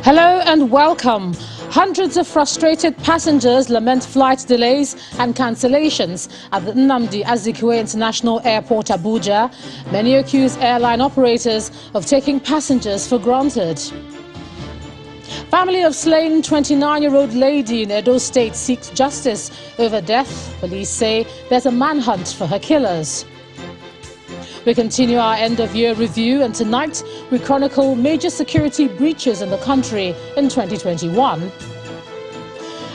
Hello and welcome. Hundreds of frustrated passengers lament flight delays and cancellations at the Nnamdi Azikiwe International Airport, Abuja. Many accuse airline operators of taking passengers for granted. Family of slain 29-year-old lady in Edo State seeks justice over death. Police say there's a manhunt for her killers. We continue our end-of-year review, and tonight we chronicle major security breaches in the country in 2021.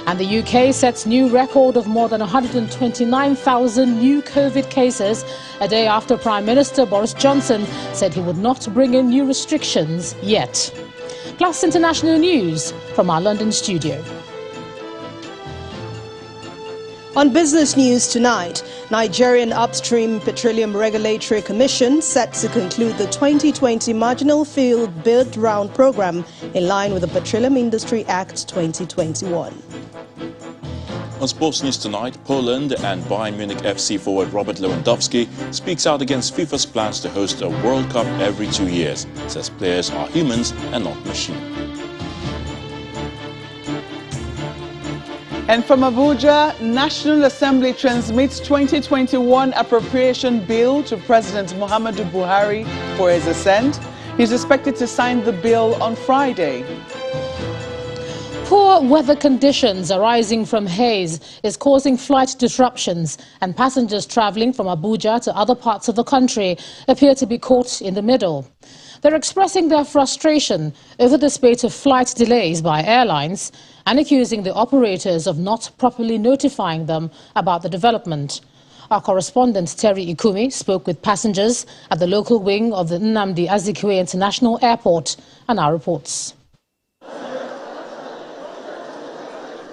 And the UK sets new record of more than 129,000 new COVID cases a day after Prime Minister Boris Johnson said he would not bring in new restrictions yet. Plus international news from our London studio. On business news tonight, Nigerian Upstream Petroleum Regulatory Commission set to conclude the 2020 Marginal Field Bid Round program in line with the Petroleum Industry Act 2021. On sports news tonight, Poland and Bayern Munich FC forward Robert Lewandowski speaks out against FIFA's plans to host a World Cup every 2 years, says players are humans and not machines. And from Abuja, National Assembly transmits 2021 appropriation bill to President Muhammadu Buhari for his assent. He's expected to sign the bill on Friday. Poor weather conditions arising from Haze is causing flight disruptions, and passengers traveling from Abuja to other parts of the country appear to be caught in the middle. They're expressing their frustration over the spate of flight delays by airlines and accusing the operators of not properly notifying them about the development. Our correspondent Terry Ikumi spoke with passengers at the local wing of the Nnamdi Azikiwe International Airport, and our reports.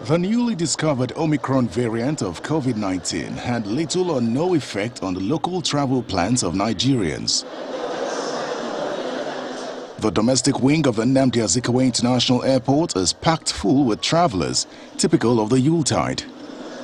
The newly discovered Omicron variant of COVID-19 had little or no effect on the local travel plans of Nigerians. The domestic wing of the Nnamdi Azikiwe International Airport is packed full with travelers, typical of the yuletide.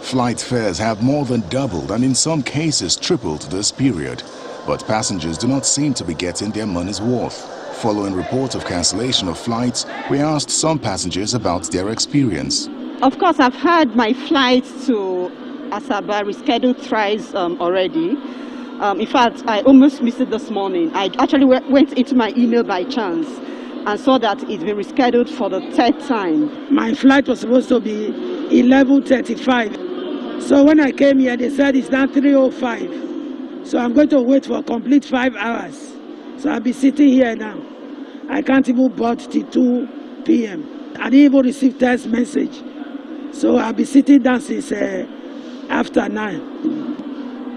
Flight fares have more than doubled and in some cases tripled this period, but passengers do not seem to be getting their money's worth. Following reports of cancellation of flights, we asked some passengers about their experience. Of course, I've had my flight to Asaba rescheduled thrice already. In fact, I almost missed it this morning. I actually went into my email by chance and saw that it's been rescheduled for the third time. My flight was supposed to be 11:35. So when I came here, they said it's now 3:05. So I'm going to wait for a complete 5 hours. So I'll be sitting here now. I can't even board till 2 p.m. I didn't even receive text message. So I'll be sitting down since after 9.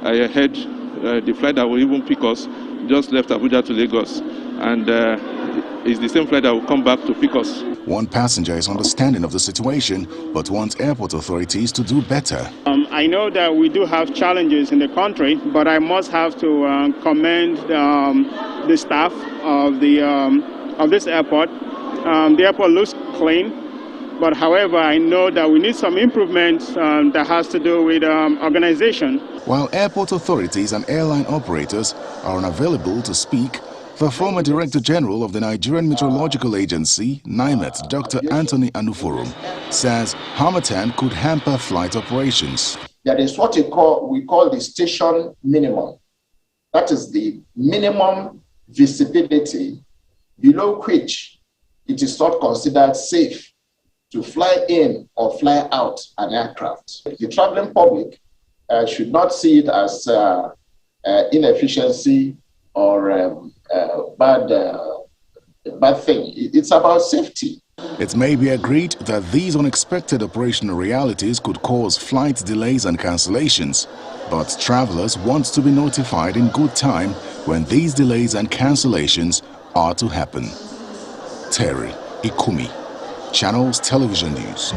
I heard the flight that will even pick us just left Abuja to Lagos, and it's the same flight that will come back to pick us. One passenger is understanding of the situation, but wants airport authorities to do better. I know that we do have challenges in the country, but I must have to commend the staff of this airport. The airport looks clean. But however, I know that we need some improvements that has to do with organization. While airport authorities and airline operators are unavailable to speak, the former Director General of the Nigerian Meteorological Agency, NIMET, Dr. Anthony Anuforum, says Harmattan could hamper flight operations. There is what we call the station minimum. That is the minimum visibility below which it is not considered safe to fly in or fly out an aircraft. The traveling public should not see it as inefficiency or bad thing. It's about safety. It may be agreed that these unexpected operational realities could cause flight delays and cancellations, but travelers want to be notified in good time when these delays and cancellations are to happen. Terry Ikumi, Channels Television News.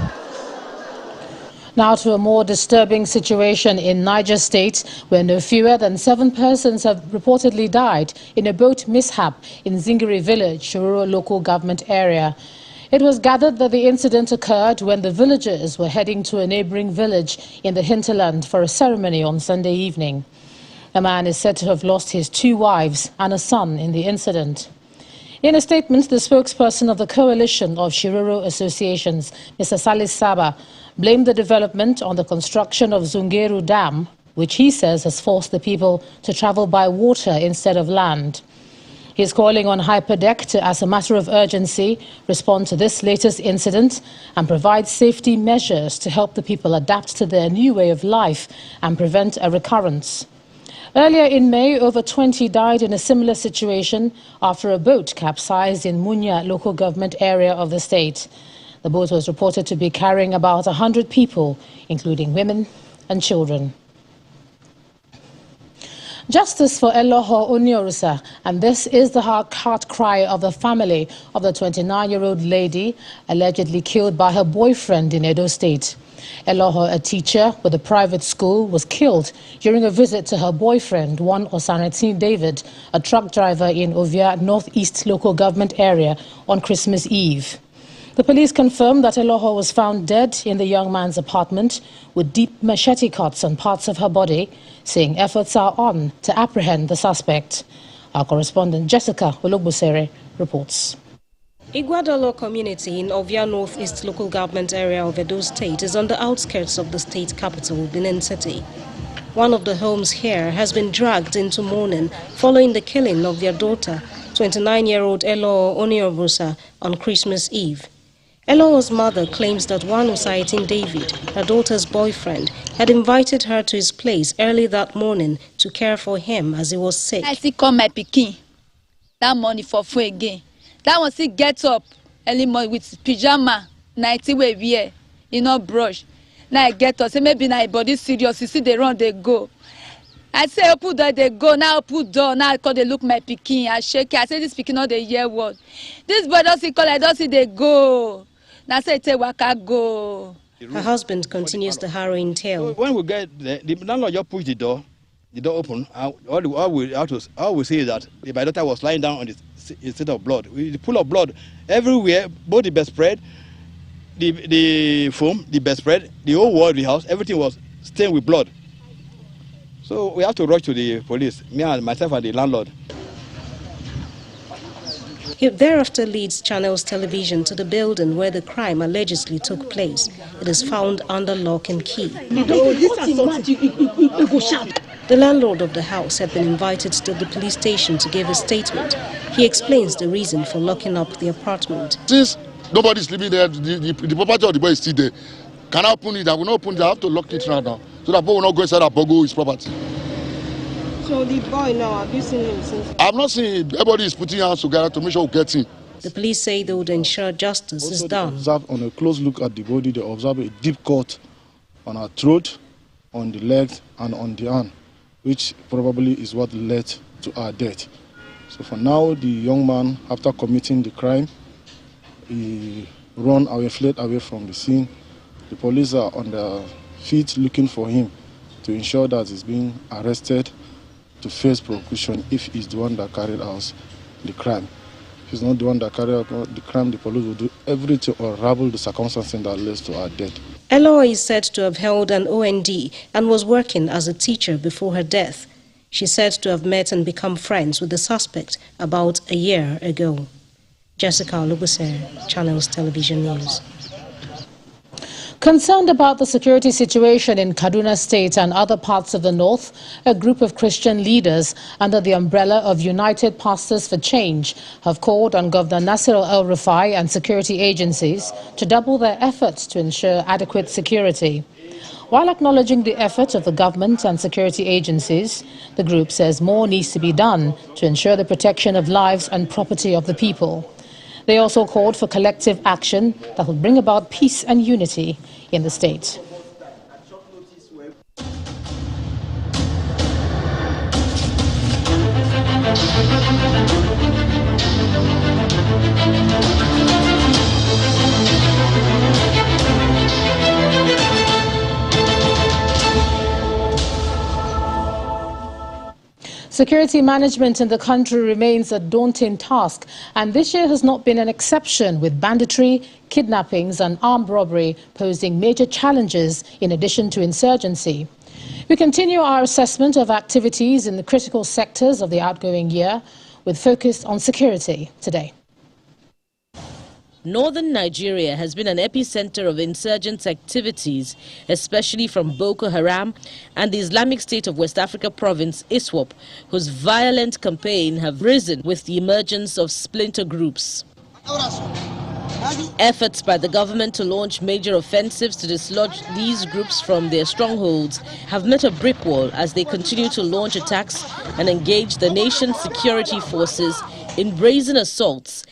Now to a more disturbing situation in Niger State, where no fewer than 7 persons have reportedly died in a boat mishap in Zingiri village, Shororo local government area. It was gathered that the incident occurred when the villagers were heading to a neighboring village in the hinterland for a ceremony on Sunday evening. A man is said to have lost his 2 wives and a son in the incident. In a statement, the spokesperson of the Coalition of Shiroro Associations, Mr. Salis Saba, blamed the development on the construction of Zungeru Dam, which he says has forced the people to travel by water instead of land. He is calling on Hyperdeck to, as a matter of urgency, respond to this latest incident and provide safety measures to help the people adapt to their new way of life and prevent a recurrence. Earlier in May, over 20 died in a similar situation after a boat capsized in Munya local government area of the state. The boat was reported to be carrying about 100 people, including women and children. Justice for Eloho Oniorusa, and this is the heart cry of the family of the 29-year-old lady allegedly killed by her boyfriend in Edo State. Eloho, a teacher with a private school, was killed during a visit to her boyfriend, one Osanetin David, a truck driver in Ovia Northeast local government area, on Christmas Eve. The police confirmed that Eloho was found dead in the young man's apartment with deep machete cuts on parts of her body, saying efforts are on to apprehend the suspect. Our correspondent Jessica Ologbusere reports. Iguadolo community in Ovia Northeast local government area of Edo State is on the outskirts of the state capital, Benin City. One of the homes here has been dragged into mourning following the killing of their daughter, 29-year-old Elo Oniorusa, on Christmas Eve. Elo's mother claims that one Osaitin David, her daughter's boyfriend, had invited her to his place early that morning to care for him as he was sick. I see call my pikin that morning for food again. That one still get up early morning with pyjama, nighty way wear, brush. Now I get up, say maybe my body serious, you see they run, they go. I say open door, they go, now open door, now I call they look my pikin, I shake it, I say this pikin not the hear word. This boy don't see call, I don't see they go. Now say tell waka go. Her husband continues the harrowing tale. When we get there, the landlord just pushed the door open. All we see is that my daughter was lying down on the instead of blood. The pool of blood everywhere, both the bedspread, the foam, the bedspread, the whole wall of the house, everything was stained with blood. So we have to rush to the police, me and myself and the landlord. He thereafter leads Channels Television to the building where the crime allegedly took place. It is found under lock and key. The landlord of the house had been invited to the police station to give a statement. He explains the reason for locking up the apartment. Since nobody is living there, the property of the boy is still there. Can I open it? I will not open it. I have to lock it right now. So that boy will not go inside and bogo his property. So the boy now, have you seen him since? I have not seen him. Everybody is putting hands together to make sure we get him. The police say they would ensure justice is done. Observe on a close look at the body, they observe a deep cut on her throat, on the legs, and on the arm, which probably is what led to her death. So for now, the young man, after committing the crime, he fled away from the scene. The police are on their feet looking for him to ensure that he's being arrested to face prosecution if he's the one that carried out the crime. If he's not the one that carried out the crime, the police will do everything to unravel the circumstances that led to her death. Elo is said to have held an OND and was working as a teacher before her death. She's said to have met and become friends with the suspect about a year ago. Jessica Ologbusere, Channels Television News. Concerned about the security situation in Kaduna State and other parts of the north, a group of Christian leaders under the umbrella of United Pastors for Change have called on Governor Nasir El-Rufai and security agencies to double their efforts to ensure adequate security. While acknowledging the efforts of the government and security agencies, the group says more needs to be done to ensure the protection of lives and property of the people. They also called for collective action that will bring about peace and unity in the state. Security management in the country remains a daunting task, and this year has not been an exception, with banditry, kidnappings and armed robbery posing major challenges in addition to insurgency. We continue our assessment of activities in the critical sectors of the outgoing year with focus on security today. Northern Nigeria has been an epicenter of insurgent activities, especially from Boko Haram and the Islamic State of West Africa province, ISWAP, whose violent campaign have risen with the emergence of splinter groups. Efforts by the government to launch major offensives to dislodge these groups from their strongholds have met a brick wall as they continue to launch attacks and engage the nation's security forces in brazen assaults.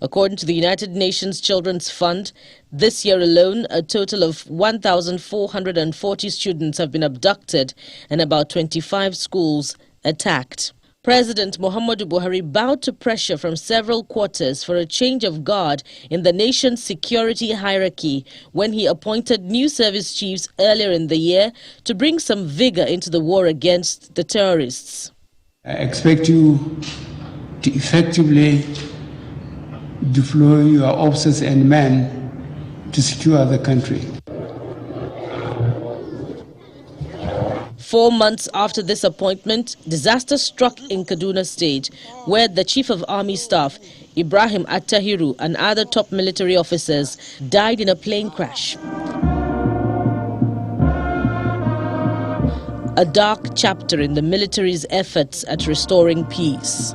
According to the United Nations Children's Fund, this year alone, a total of 1,440 students have been abducted and about 25 schools attacked. President Muhammadu Buhari bowed to pressure from several quarters for a change of guard in the nation's security hierarchy when he appointed new service chiefs earlier in the year to bring some vigor into the war against the terrorists. I expect you to effectively deploy your officers and men to secure the country. 4 months after this appointment, disaster struck in Kaduna State, where the Chief of Army Staff, Ibrahim Attahiru, and other top military officers died in a plane crash. A dark chapter in the military's efforts at restoring peace.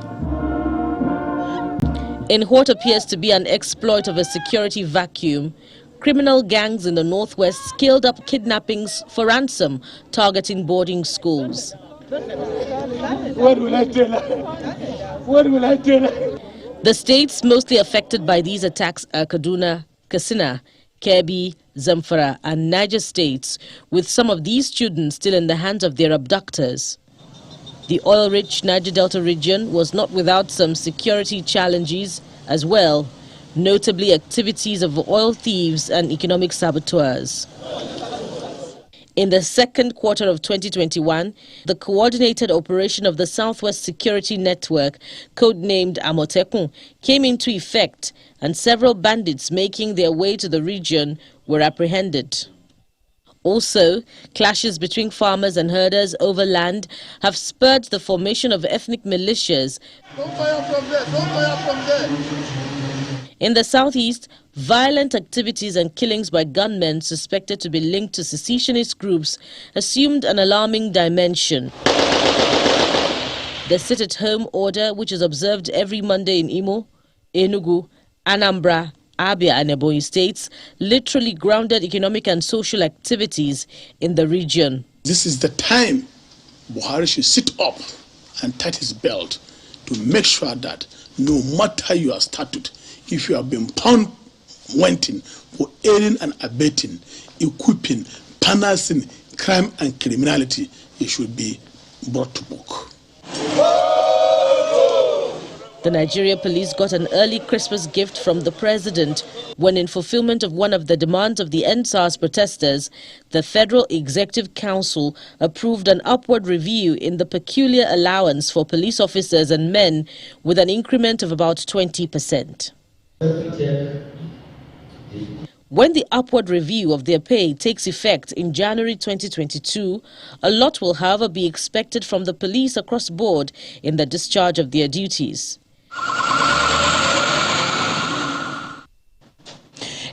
In what appears to be an exploit of a security vacuum, criminal gangs in the northwest scaled up kidnappings for ransom, targeting boarding schools. What will I tell her? What will I tell her? The states mostly affected by these attacks are Kaduna, Katsina, Kebbi, Zamfara, and Niger states, with some of these students still in the hands of their abductors. The oil-rich Niger Delta region was not without some security challenges as well, notably activities of oil thieves and economic saboteurs. In the second quarter of 2021, the coordinated operation of the Southwest Security Network, codenamed Amotekun, came into effect, and several bandits making their way to the region were apprehended. Also, clashes between farmers and herders over land have spurred the formation of ethnic militias. Don't fire from there, don't fire from there. In the southeast, violent activities and killings by gunmen suspected to be linked to secessionist groups assumed an alarming dimension. The sit-at-home order, which is observed every Monday in Imo, Enugu, Anambra, Abia and Ebonyi states, literally grounded economic and social activities in the region. This is the time Buhari should sit up and tighten his belt to make sure that no matter your statute, if you have been found wanting for aiding and abetting, equipping, financing crime and criminality, it should be brought to book. The Nigeria police got an early Christmas gift from the president when, in fulfillment of one of the demands of the NSAS protesters, the Federal Executive Council approved an upward review in the peculiar allowance for police officers and men with an increment of about 20%. When the upward review of their pay takes effect in January 2022, a lot will, however, be expected from the police across board in the discharge of their duties.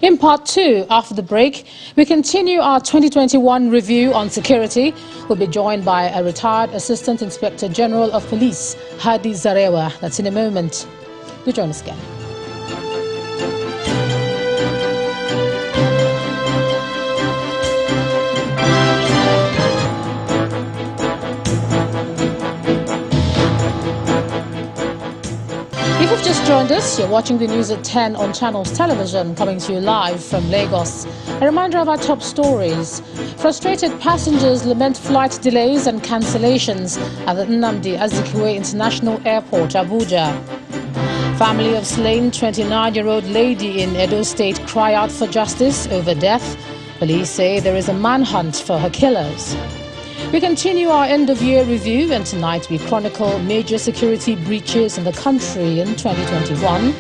In part 2, after the break, we continue our 2021 review on security. We'll be joined by a retired Assistant Inspector General of Police, Haze. That's in a moment. Do join us again. If you've just joined us, you're watching the news at 10 on Channels Television, coming to you live from Lagos. A reminder of our top stories. Frustrated passengers lament flight delays and cancellations at the Nnamdi Azikiwe International Airport, Abuja. Family of slain 29-year-old lady in Edo State cry out for justice over death. Police say there is a manhunt for her killers. We continue our end-of-year review, and tonight we chronicle major security breaches in the country in 2021.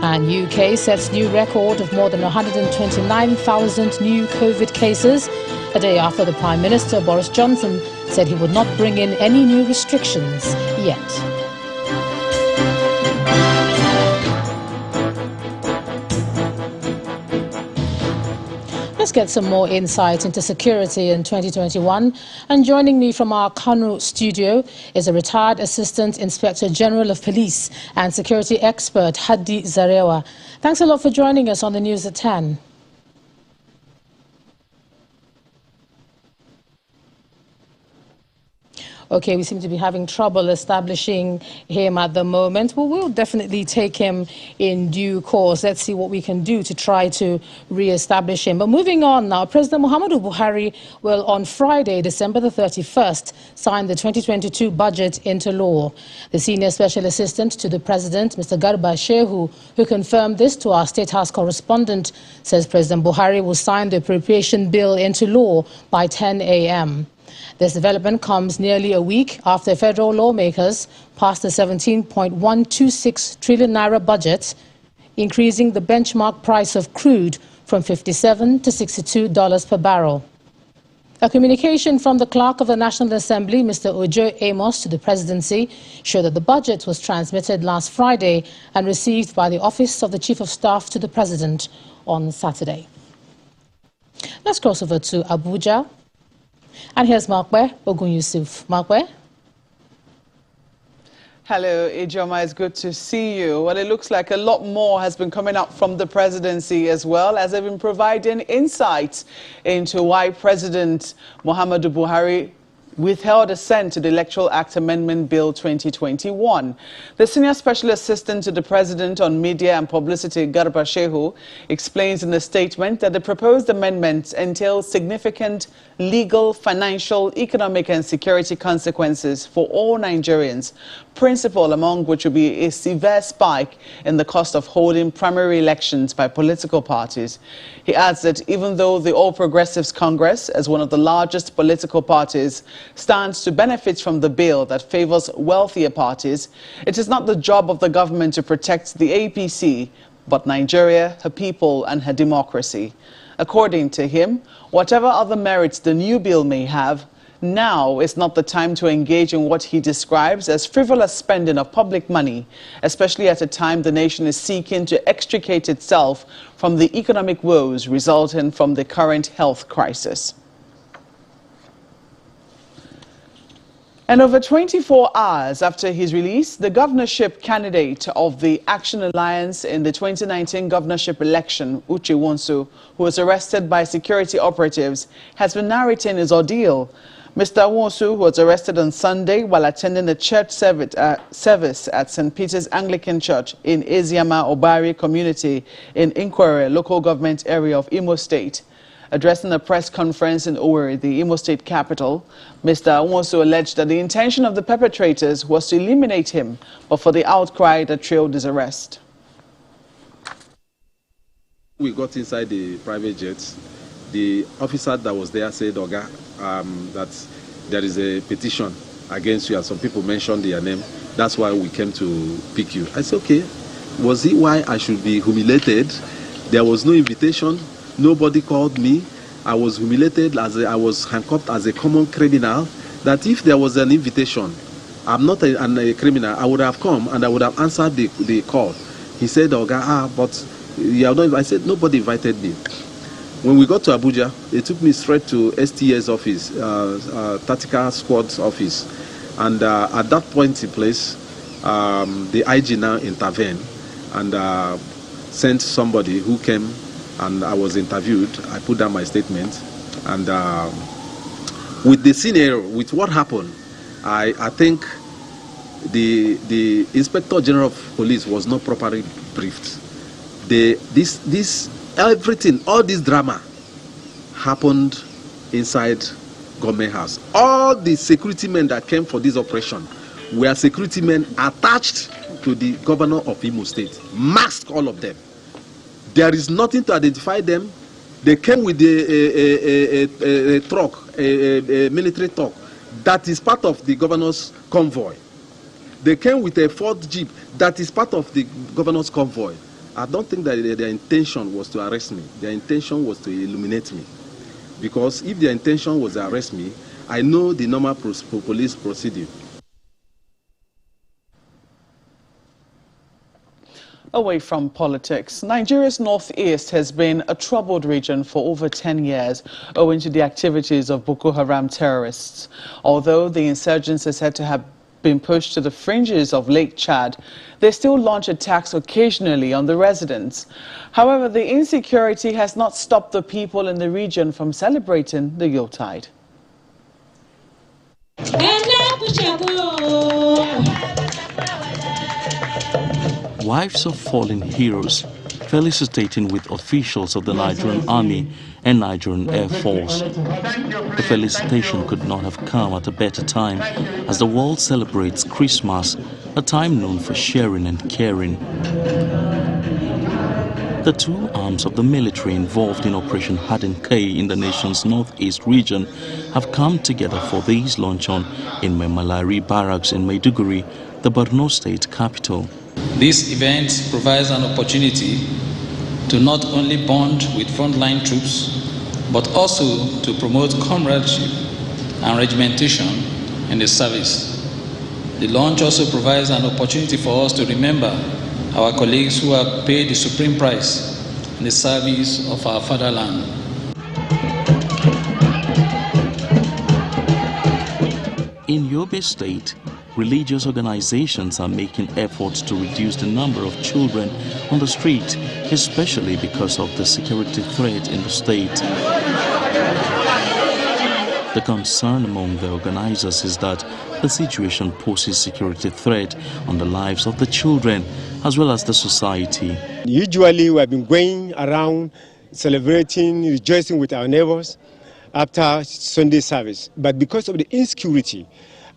And UK sets new record of more than 129,000 new COVID cases, a day after the Prime Minister, Boris Johnson, said he would not bring in any new restrictions yet. Let's get some more insight into security in 2021. And joining me from our Kano studio is a retired Assistant Inspector General of Police and security expert, Hadi Zarewa. Thanks a lot for joining us on the News at 10. Okay, we seem to be having trouble establishing him at the moment. Well, we'll definitely take him in due course. Let's see what we can do to try to re-establish him. But moving on now, President Muhammadu Buhari will on Friday, December the 31st, sign the 2022 budget into law. The Senior Special Assistant to the President, Mr. Garba Shehu, who confirmed this to our State House correspondent, says President Buhari will sign the appropriation bill into law by 10 a.m. This development comes nearly a week after federal lawmakers passed the 17.126 trillion naira budget, increasing the benchmark price of crude from $57 to $62 per barrel. A communication from the Clerk of the National Assembly, Mr. Ojo Amos, to the presidency showed that the budget was transmitted last Friday and received by the Office of the Chief of Staff to the President on Saturday. Let's cross over to Abuja. And here's Markwe Ogun Yusuf. Markwe? Hello, Ijoma. It's good to see you. Well, it looks like a lot more has been coming up from the presidency as well, as they've been providing insights into why President Muhammadu Buhari withheld assent to the Electoral Act Amendment Bill 2021. The Senior Special Assistant to the President on Media and Publicity, Garba Shehu, explains in a statement that the proposed amendments entail significant legal, financial, economic and security consequences for all Nigerians, principal among which will be a severe spike in the cost of holding primary elections by political parties. He adds that even though the All Progressives Congress, as one of the largest political parties, stands to benefit from the bill that favors wealthier parties, it is not the job of the government to protect the APC, but Nigeria, her people and her democracy. According to him, whatever other merits the new bill may have, now is not the time to engage in what he describes as frivolous spending of public money, especially at a time the nation is seeking to extricate itself from the economic woes resulting from the current health crisis. And over 24 hours after his release, the governorship candidate of the Action Alliance in the 2019 governorship election, Uche Wonsu, who was arrested by security operatives, has been narrating his ordeal. Mr. Wonsu, who was arrested on Sunday while attending a church service at St. Peter's Anglican Church in Eziama Obari community in Inkwere, local government area of Imo State. Addressing a press conference in Owerri, the Imo State capital, Mr. Wonsu alleged that the intention of the perpetrators was to eliminate him, but for the outcry that trailed his arrest. We got inside the private jet. The officer that was there said, Oga, that there is a petition against you, and some people mentioned their name. That's why we came to pick you. I said, okay. Was it why I should be humiliated? There was no invitation. Nobody called me. I was humiliated as I was handcuffed as a common criminal. That if there was an invitation, I'm not a criminal, I would have come and I would have answered the call. He said, Oga, but you have not. I said, nobody invited me. When we got to Abuja, they took me straight to STA's office, Tactical Squad's office. And at that point in place, the IG now intervened and sent somebody who came, and I was interviewed. I put down my statement. And with the scenario, with what happened, I think the Inspector General of Police was not properly briefed. Everything, all this drama happened inside government house. All the security men that came for this operation were security men attached to the governor of Imo State. Masked, all of them. There is nothing to identify them. They came with a truck, a military truck, that is part of the governor's convoy. They came with a Ford Jeep that is part of the governor's convoy. I don't think that their intention was to arrest me. Their intention was to eliminate me. Because if their intention was to arrest me, I know the normal police procedure. Away from politics, Nigeria's northeast has been a troubled region for over 10 years owing to the activities of Boko Haram terrorists. Although the insurgents are said to have been pushed to the fringes of Lake Chad, they still launch attacks occasionally on the residents. However, the insecurity has not stopped the people in the region from celebrating the Yuletide. Wives of fallen heroes felicitating with officials of the Nigerian Army and Nigerian Air Force. The felicitation could not have come at a better time as the world celebrates Christmas, a time known for sharing and caring. The two arms of the military involved in Operation Hardened K in the nation's northeast region have come together for this luncheon in Memalari Barracks in Maiduguri, the Borno State capital. This event provides an opportunity to not only bond with frontline troops, but also to promote comradeship and regimentation in the service. The launch also provides an opportunity for us to remember our colleagues who have paid the supreme price in the service of our fatherland. In Yobe State, religious organizations are making efforts to reduce the number of children on the street, especially because of the security threat in the state. The concern among the organizers is that the situation poses security threat on the lives of the children as well as the society. Usually we have been going around celebrating, rejoicing with our neighbors after Sunday service, but because of the insecurity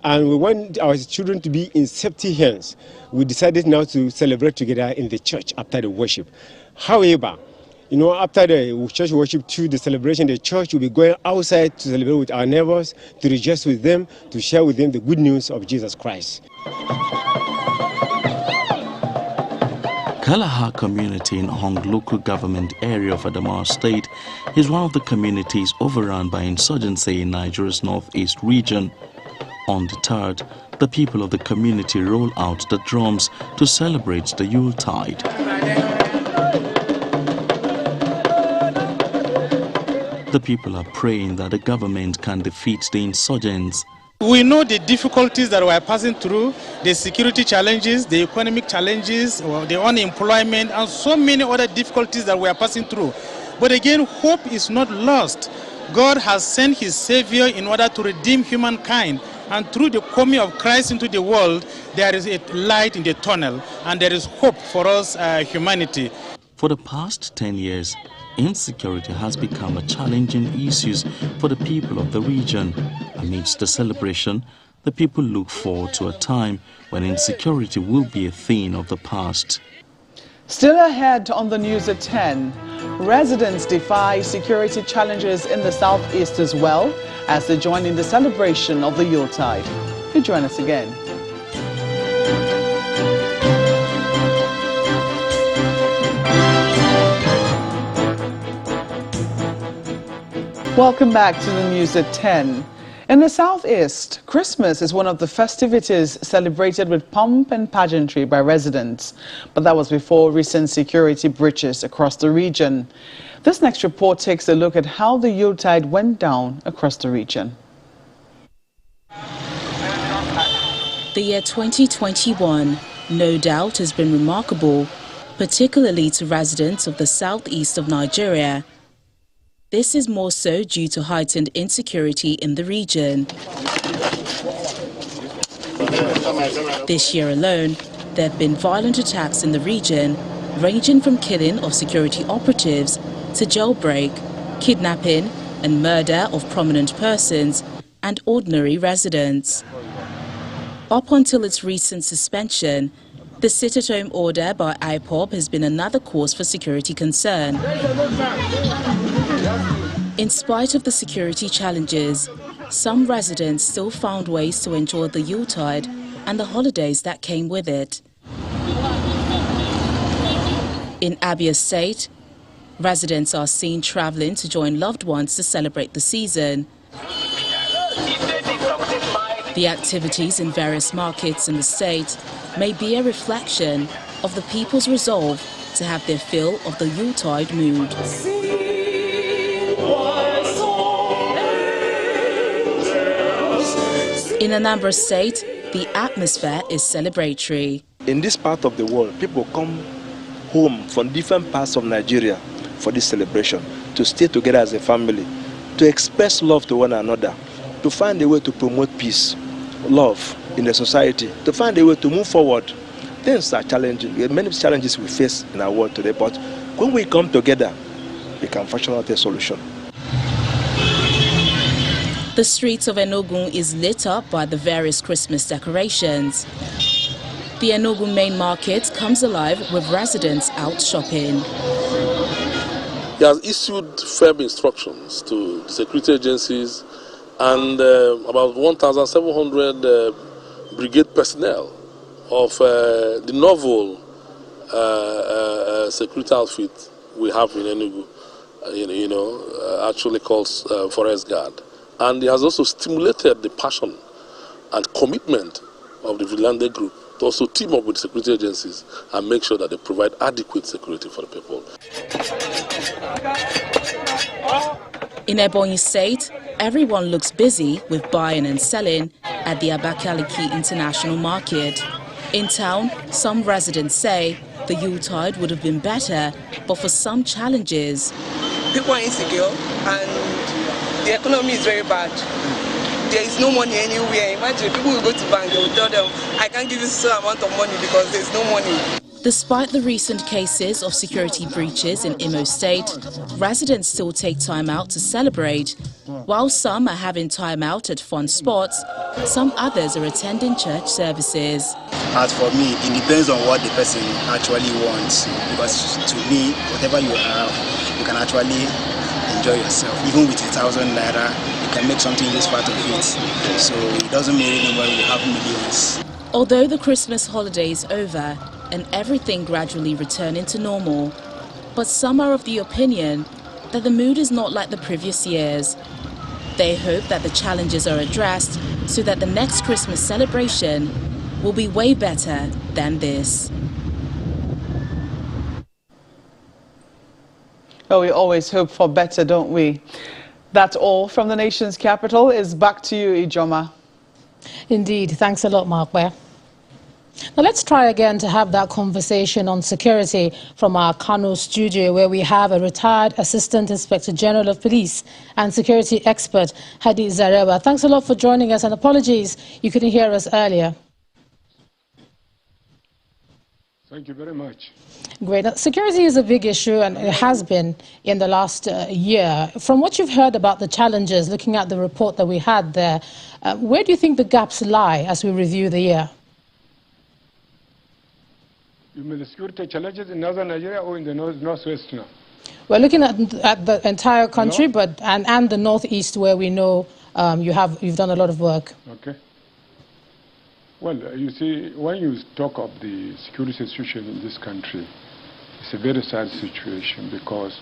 and we want our children to be in safety hands, we decided now to celebrate together in the church after the worship. However, after the church worship to the celebration, the church will be going outside to celebrate with our neighbors, to rejoice with them, to share with them the good news of Jesus Christ. Kalaha community in Hong local government area of Adamawa State is one of the communities overrun by insurgency in Nigeria's northeast region. Undeterred, the people of the community roll out the drums to celebrate the Yuletide. The people are praying that the government can defeat the insurgents. We know the difficulties that we are passing through, the security challenges, the economic challenges, the unemployment, and so many other difficulties that we are passing through. But again, hope is not lost. God has sent his Savior in order to redeem humankind. And through the coming of Christ into the world, there is a light in the tunnel, and there is hope for us, humanity. For the past 10 years, insecurity has become a challenging issue for the people of the region. Amidst the celebration, the people look forward to a time when insecurity will be a thing of the past. Still ahead on the news at 10, residents defy security challenges in the southeast as well as they join in the celebration of the Yuletide. You join us again. Welcome back to the news at 10. In the southeast, Christmas is one of the festivities celebrated with pomp and pageantry by residents. But that was before recent security breaches across the region. This next report takes a look at how the Yuletide went down across the region. The year 2021, no doubt, has been remarkable, particularly to residents of the southeast of Nigeria. This is more so due to heightened insecurity in the region. This year alone, there have been violent attacks in the region, ranging from killing of security operatives to jailbreak, kidnapping and murder of prominent persons and ordinary residents. Up until its recent suspension, the sit-at-home order by IPOB has been another cause for security concern. In spite of the security challenges, some residents still found ways to enjoy the Yuletide and the holidays that came with it. In Abia State, residents are seen traveling to join loved ones to celebrate the season. The activities in various markets in the state may be a reflection of the people's resolve to have their fill of the Yuletide mood. In Anambra State, the atmosphere is celebratory. In this part of the world, people come home from different parts of Nigeria for this celebration, to stay together as a family, to express love to one another, to find a way to promote peace, love in the society, to find a way to move forward. Things are challenging. There are many challenges we face in our world today, but when we come together, we can fashion out a solution. The streets of Enugu is lit up by the various Christmas decorations. The Enugu main market comes alive with residents out shopping. He has issued firm instructions to the security agencies and about 1,700 brigade personnel of the novel security outfit we have in Enugu, actually called Forest Guard. And he has also stimulated the passion and commitment of the Vigilante group to also team up with security agencies and make sure that they provide adequate security for the people. In Ebonyi State, everyone looks busy with buying and selling at the Abakaliki International Market. In town, some residents say the Yuletide would have been better, but for some challenges. People are insecure and the economy is very bad. There is no money anywhere. Imagine people will go to bank, they will tell them, I can't give you so amount of money because there's no money. Despite the recent cases of security breaches in Imo State, residents still take time out to celebrate. While some are having time out at fun spots, some others are attending church services. As for me, it depends on what the person actually wants. Because to me, whatever you have, you can actually enjoy yourself. Even with 1,000 naira, you can make something useful out of it. So it doesn't mean when you have millions. Although the Christmas holiday is over and everything gradually returning to normal, but some are of the opinion that the mood is not like the previous years. They hope that the challenges are addressed so that the next Christmas celebration will be way better than this. Oh, we always hope for better, don't we? That's all from the nation's capital. Is back to you, Ijoma. Indeed. Thanks a lot, Mark. Now let's try again to have that conversation on security from our Kano studio, where we have a retired Assistant Inspector General of Police and security expert, Haze. Thanks a lot for joining us, and apologies you couldn't hear us earlier. Thank you very much. Great. Now, security is a big issue, and it has been in the last year. From what you've heard about the challenges, looking at the report that we had there, where do you think the gaps lie as we review the year? You mean the security challenges in northern Nigeria or in the northwest now? We're looking at the entire country, but and the northeast, where we know you've done a lot of work. Okay. Well, you see, when you talk of the security situation in this country, it's a very sad situation because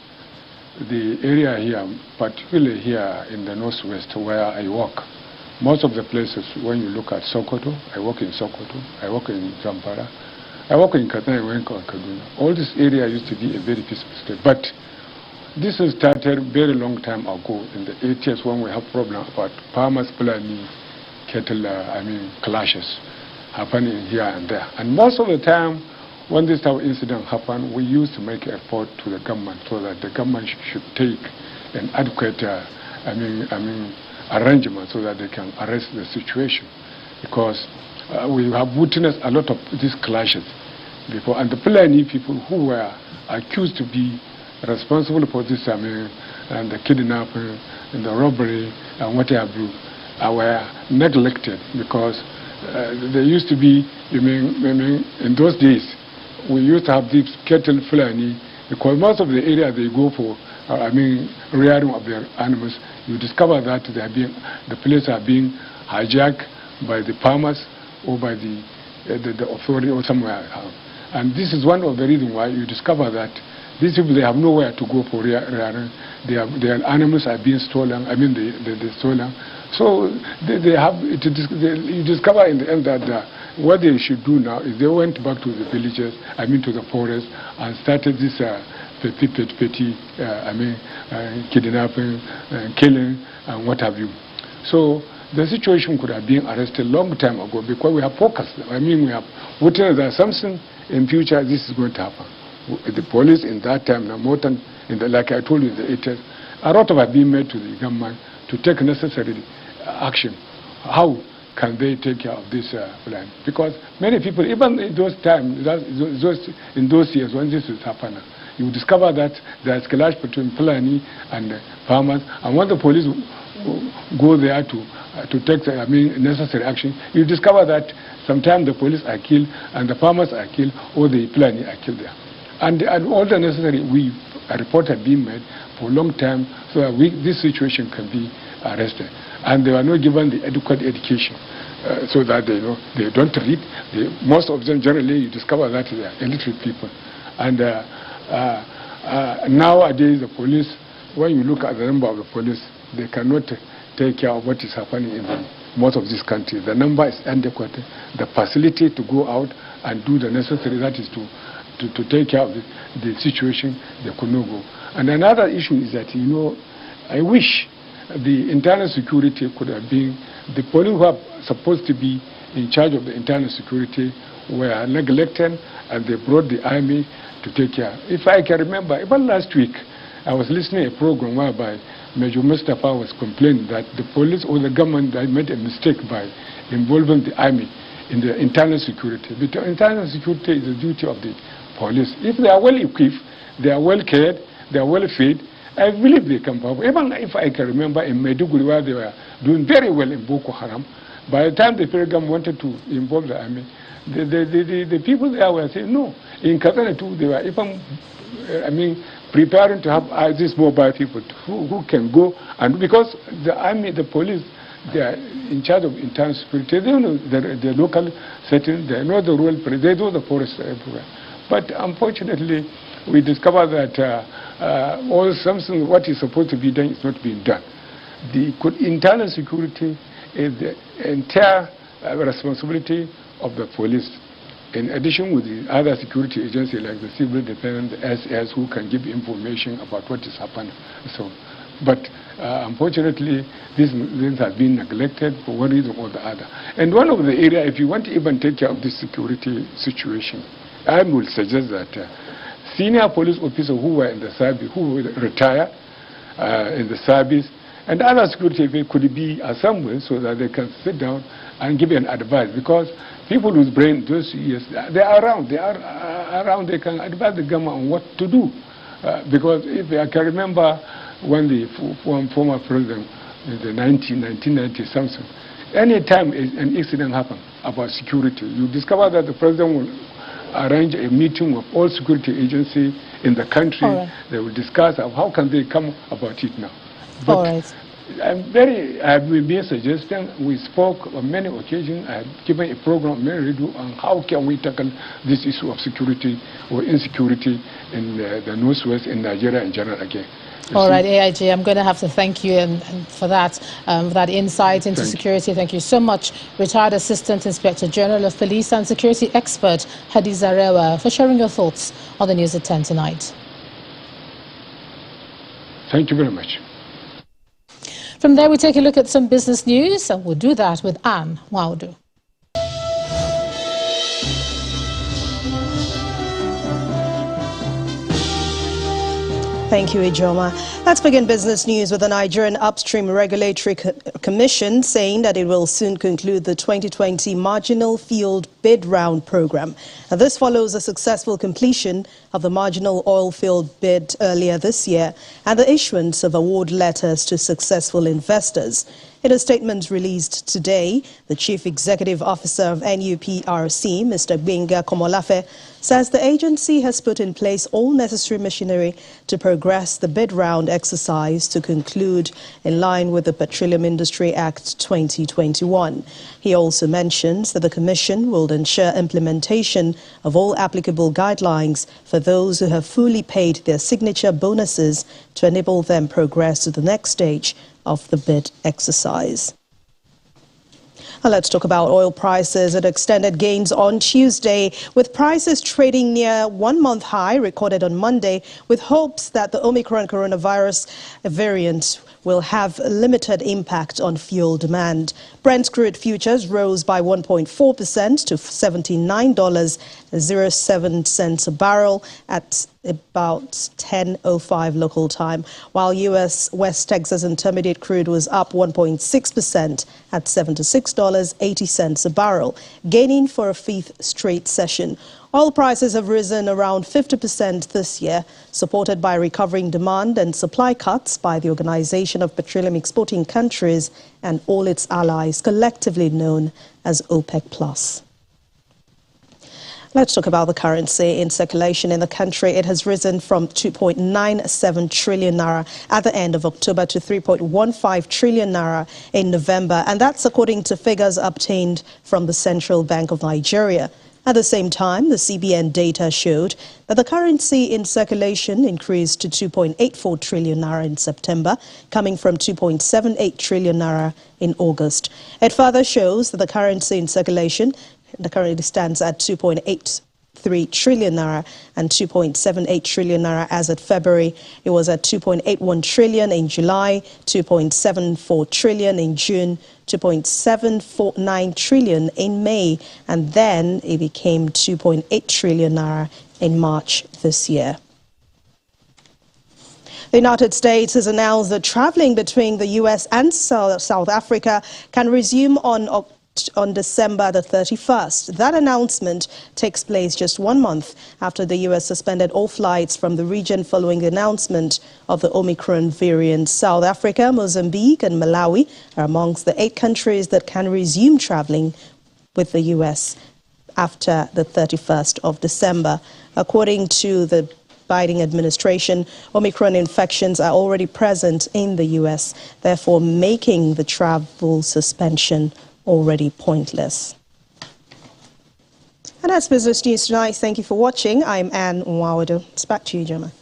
the area here, particularly here in the northwest where I work, most of the places, when you look at Sokoto, I work in Sokoto, I work in Zamfara, I work in Katsina, I work in Kaduna. All this area used to be a very peaceful state, but this has started a very long time ago in the 80s when we have problems about farmers planning cattle, clashes happening here and there. And most of the time, when this type of incident happen, we used to make an effort to the government so that the government should take an adequate, arrangement so that they can arrest the situation. Because we have witnessed a lot of these clashes before, and the Fulani people who were accused to be responsible for this, and the kidnapping and the robbery and whatever, were neglected because there used to be, in those days, we used to have these cattle Fulani, because most of the area they go for, rearing of their animals, you discover that the places are being hijacked by the farmers or by the authority or somewhere. And this is one of the reasons why you discover that these people, they have nowhere to go for rearing. Their animals are being stolen, they're stolen So you discover in the end that what they should do now is they went back to the villages, to the forest, and started this petty, kidnapping, killing, and what have you. So the situation could have been arrested long time ago because we have focused. We have witnessed that something in future this is going to happen. The police in that time, more than like I told you in the 80s, a lot have been made to the government to take necessary action. How can they take care of this plan? Because many people, even in those times, in those years when this is happening, you discover that there is clash between Fulani and farmers, and when the police go there to take necessary action, you discover that sometimes the police are killed and the farmers are killed or the Fulani are killed there. And all the necessary a report had been made for a long time so that this situation can be arrested. And they were not given the adequate education so that they don't read. Most of them generally you discover that they are illiterate people. And nowadays the police, when you look at the number of the police, they cannot take care of what is happening in most of these countries. The number is inadequate. The facility to go out and do the necessary, that is to take care of the situation, they could not go. And another issue is that, I wish the internal security could have been, the police who are supposed to be in charge of the internal security were neglected, and they brought the army to take care. If I can remember, even last week, I was listening to a program whereby Major Mustafa was complaining that the police or the government had made a mistake by involving the army in the internal security. Because internal security is the duty of the police. If they are well equipped, they are well cared, they are well fed, I believe they can perform. Even if I can remember in Maiduguri where they were doing very well in Boko Haram, by the time the program wanted to involve the army, the people there were saying no. In Katana too, they were even, preparing to have these mobile people who can go, and because the army, the police, they are in charge of internal security. They know the local setting, they know the rural, they know the forest everywhere. But unfortunately, we discover that something what is supposed to be done is not being done. The internal security is the entire responsibility of the police, in addition with the other security agencies like the civil defense, the SS, who can give information about what is happening. So, but unfortunately, these things have been neglected for one reason or the other. And one of the areas, if you want to even take care of this security situation, I will suggest that senior police officers who were in the service, who retire in the service, and other security could be assembled so that they can sit down and give an advice. Because people whose brain those years, they are around, they can advise the government on what to do. Because if I can remember when the former president in the 1990 something, any time an incident happened about security, you discover that the president will arrange a meeting with all security agencies in the country. Right. They will discuss how can they come about it now. But all right. I have been suggesting, we spoke on many occasions, I have given a program, many radio, on how can we tackle this issue of security or insecurity in the Northwest, in Nigeria in general again. All right, AIG, I'm going to have to thank you and for that insight into security. Thank you so much, retired Assistant Inspector General of Police and Security Expert Haze Arewa, for sharing your thoughts on the news at 10 tonight. Thank you very much. From there, we take a look at some business news, and we'll do that with Anne Waudu. Thank you, Ijoma. Let's begin business news with the Nigerian Upstream Regulatory Commission saying that it will soon conclude the 2020 Marginal Field Bid Round program. Now, this follows a successful completion of the Marginal Oil Field bid earlier this year and the issuance of award letters to successful investors. In a statement released today, the Chief Executive Officer of NUPRC, Mr. Gbenga Komolafe, says the agency has put in place all necessary machinery to progress the bid round exercise to conclude in line with the Petroleum Industry Act 2021. He also mentions that the Commission will ensure implementation of all applicable guidelines for those who have fully paid their signature bonuses to enable them progress to the next stage of the bid exercise. Well, let's talk about oil prices. It extended gains on Tuesday, with prices trading near one-month high recorded on Monday, with hopes that the Omicron coronavirus variant will have a limited impact on fuel demand. Brent crude futures rose by 1.4% to $79.07 a barrel at about 10:05 local time, while U.S. West Texas Intermediate crude was up 1.6% at $76.80 a barrel, gaining for a fifth straight session. Oil prices have risen around 50% this year, supported by recovering demand and supply cuts by the Organization of Petroleum Exporting Countries and all its allies, collectively known as OPEC+. Let's talk about the currency in circulation in the country. It has risen from 2.97 trillion naira at the end of October to 3.15 trillion naira in November, and that's according to figures obtained from the Central Bank of Nigeria. At the same time, the CBN data showed that the currency in circulation increased to 2.84 trillion naira in September, coming from 2.78 trillion naira in August. It further shows that the currency in circulation currently stands at 2.83 trillion naira and 2.78 trillion naira as of February. It was at 2.81 trillion in July, 2.74 trillion in June, 2.749 trillion in May, and then it became 2.8 trillion naira in March this year. The United States has announced that traveling between the U.S. and South Africa can resume on December the 31st. That announcement takes place just 1 month after the U.S. suspended all flights from the region following the announcement of the Omicron variant. South Africa, Mozambique and Malawi are amongst the 8 countries that can resume traveling with the U.S. after the 31st of December. According to the Biden administration, Omicron infections are already present in the U.S., therefore making the travel suspension already pointless. And that's Business News Tonight. Thank you for watching. I'm Anne Nwawado. It's back to you, Gemma.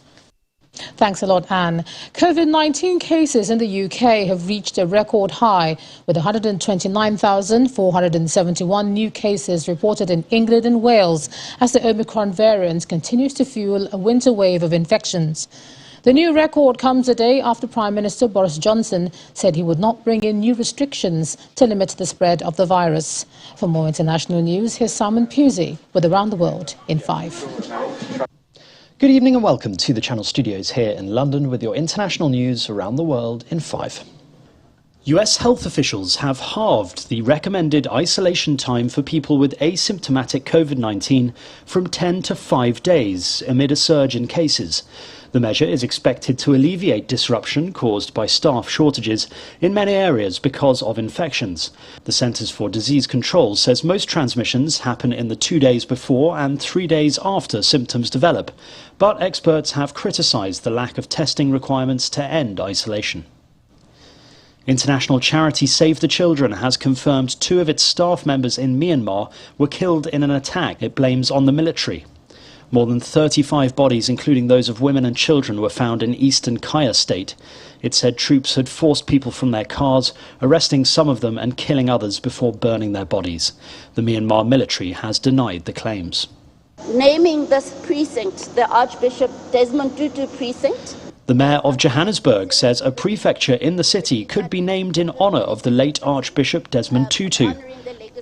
Thanks a lot, Anne. COVID-19 cases in the UK have reached a record high, with 129,471 new cases reported in England and Wales as the Omicron variant continues to fuel a winter wave of infections. The new record comes a day after Prime Minister Boris Johnson said he would not bring in new restrictions to limit the spread of the virus. For more international news, here's Simon Pusey with Around the World in 5. Good evening and welcome to the Channel Studios here in London with your international news around the world in 5. US health officials have halved the recommended isolation time for people with asymptomatic COVID-19 from 10 to 5 days amid a surge in cases. The measure is expected to alleviate disruption caused by staff shortages in many areas because of infections. The Centers for Disease Control says most transmissions happen in the 2 days before and 3 days after symptoms develop, but experts have criticised the lack of testing requirements to end isolation. International charity Save the Children has confirmed 2 of its staff members in Myanmar were killed in an attack it blames on the military. More than 35 bodies, including those of women and children, were found in eastern Kaya state. It said troops had forced people from their cars, arresting some of them and killing others before burning their bodies. The Myanmar military has denied the claims. Naming this precinct the Archbishop Desmond Tutu precinct. The mayor of Johannesburg says a prefecture in the city could be named in honour of the late Archbishop Desmond Tutu.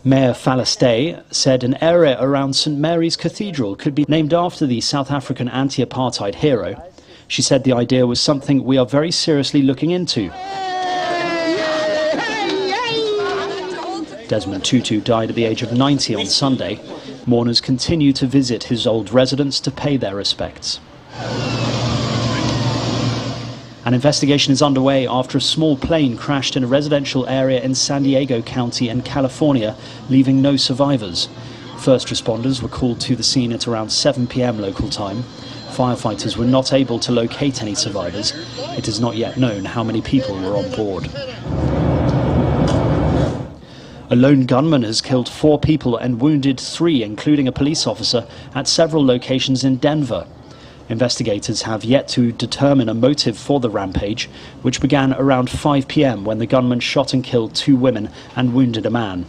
Mayor Falastay said an area around St Mary's Cathedral could be named after the South African anti-apartheid hero. She said the idea was something we are very seriously looking into. Desmond Tutu died at the age of 90 on Sunday. Mourners continue to visit his old residence to pay their respects. An investigation is underway after a small plane crashed in a residential area in San Diego County in California, leaving no survivors. First responders were called to the scene at around 7 p.m. local time. Firefighters were not able to locate any survivors. It is not yet known how many people were on board. A lone gunman has killed 4 people and wounded 3, including a police officer, at several locations in Denver. Investigators have yet to determine a motive for the rampage, which began around 5 p.m. when the gunman shot and killed 2 women and wounded a man.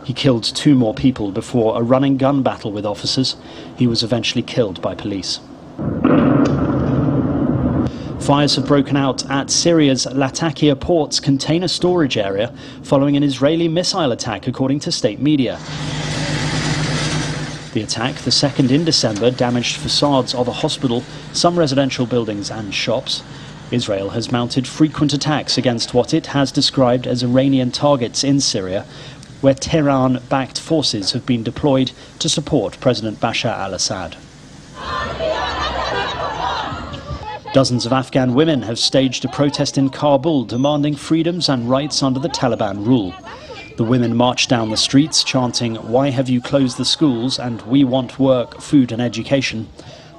He killed 2 more people before a running gun battle with officers. He was eventually killed by police. Fires have broken out at Syria's Latakia port's container storage area following an Israeli missile attack, according to state media. The attack, the second in December, damaged facades of a hospital, some residential buildings and shops. Israel has mounted frequent attacks against what it has described as Iranian targets in Syria, where Tehran-backed forces have been deployed to support President Bashar al-Assad. Dozens of Afghan women have staged a protest in Kabul demanding freedoms and rights under the Taliban rule. The women marched down the streets chanting, "Why have you closed the schools?" and "We want work, food and education."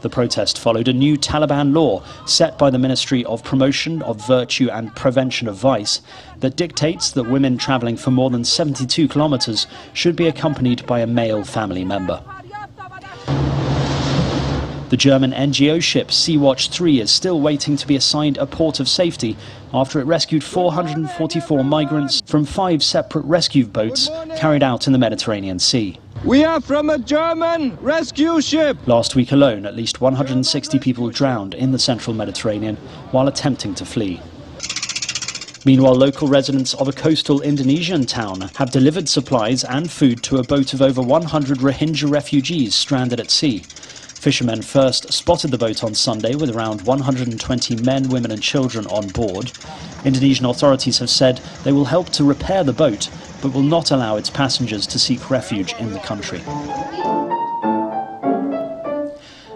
The protest followed a new Taliban law set by the Ministry of Promotion of Virtue and Prevention of Vice that dictates that women travelling for more than 72 kilometres should be accompanied by a male family member. The German NGO ship Sea-Watch 3 is still waiting to be assigned a port of safety after it rescued 444 migrants from 5 separate rescue boats carried out in the Mediterranean Sea. We are from a German rescue ship! Last week alone, at least 160 people drowned in the central Mediterranean while attempting to flee. Meanwhile, local residents of a coastal Indonesian town have delivered supplies and food to a boat of over 100 Rohingya refugees stranded at sea. Fishermen first spotted the boat on Sunday with around 120 men, women and children on board. Indonesian authorities have said they will help to repair the boat, but will not allow its passengers to seek refuge in the country.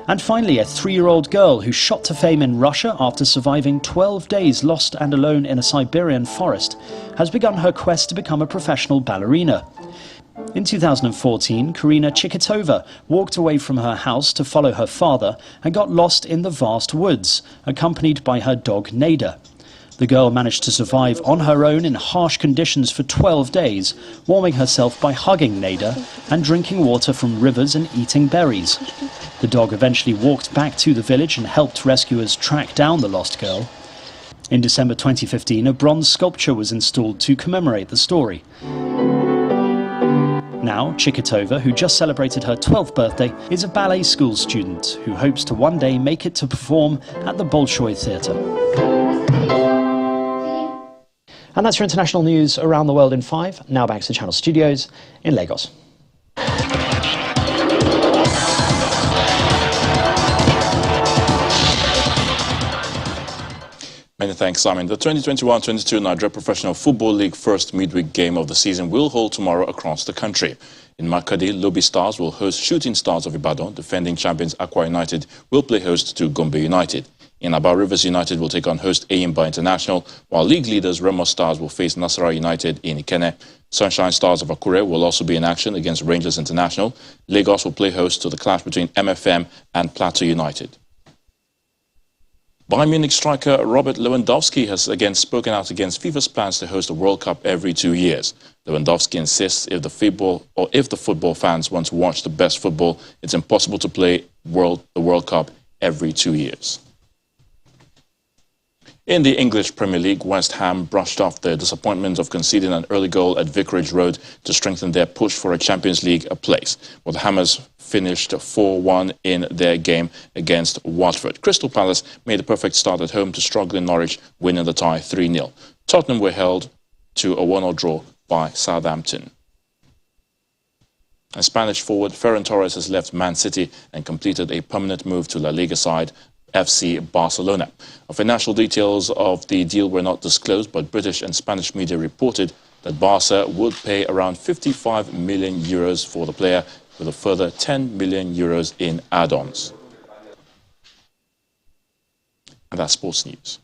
And finally, a 3-year-old girl who shot to fame in Russia after surviving 12 days lost and alone in a Siberian forest has begun her quest to become a professional ballerina. In 2014, Karina Chikitova walked away from her house to follow her father and got lost in the vast woods, accompanied by her dog Nada. The girl managed to survive on her own in harsh conditions for 12 days, warming herself by hugging Nada and drinking water from rivers and eating berries. The dog eventually walked back to the village and helped rescuers track down the lost girl. In December 2015, a bronze sculpture was installed to commemorate the story. Now, Chikitova, who just celebrated her 12th birthday, is a ballet school student who hopes to one day make it to perform at the Bolshoi Theatre. And that's your international news around the world in 5. Now back to the Channel Studios in Lagos. Many thanks, Simon. The 2021-22 Niger Professional Football League first midweek game of the season will hold tomorrow across the country. In Makadi, Lobi Stars will host Shooting Stars of Ibadan. Defending champions Akwa United will play host to Gombe United. In Aba, Rivers United will take on host Eyimba International, while league leaders Remo Stars will face Nasarawa United in Ikene. Sunshine Stars of Akure will also be in action against Rangers International. Lagos will play host to the clash between MFM and Plateau United. Bayern Munich striker Robert Lewandowski has again spoken out against FIFA's plans to host a World Cup every 2 years. Lewandowski insists if the football fans want to watch the best football, it's impossible to play the World Cup every 2 years. In the English Premier League, West Ham brushed off the disappointment of conceding an early goal at Vicarage Road to strengthen their push for a Champions League place. But the Hammers finished 4-1 in their game against Watford. Crystal Palace made a perfect start at home to struggling Norwich, winning the tie 3-0. Tottenham were held to a 1-1 draw by Southampton. And Spanish forward Ferran Torres has left Man City and completed a permanent move to La Liga side FC Barcelona. Financial details of the deal were not disclosed, but British and Spanish media reported that Barca would pay around 55 million euros for the player, with a further 10 million euros in add-ons. And that's sports news.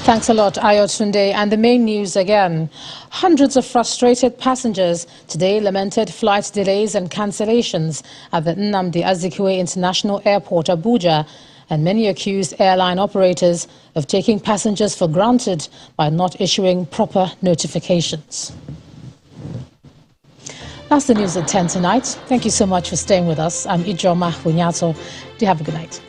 Thanks a lot, Ayotunde. And the main news again. Hundreds of frustrated passengers today lamented flight delays and cancellations at the Nnamdi Azikiwe International Airport, Abuja, and many accused airline operators of taking passengers for granted by not issuing proper notifications. That's the news at 10 tonight. Thank you so much for staying with us. I'm Ijoma Hunyato. Do have a good night.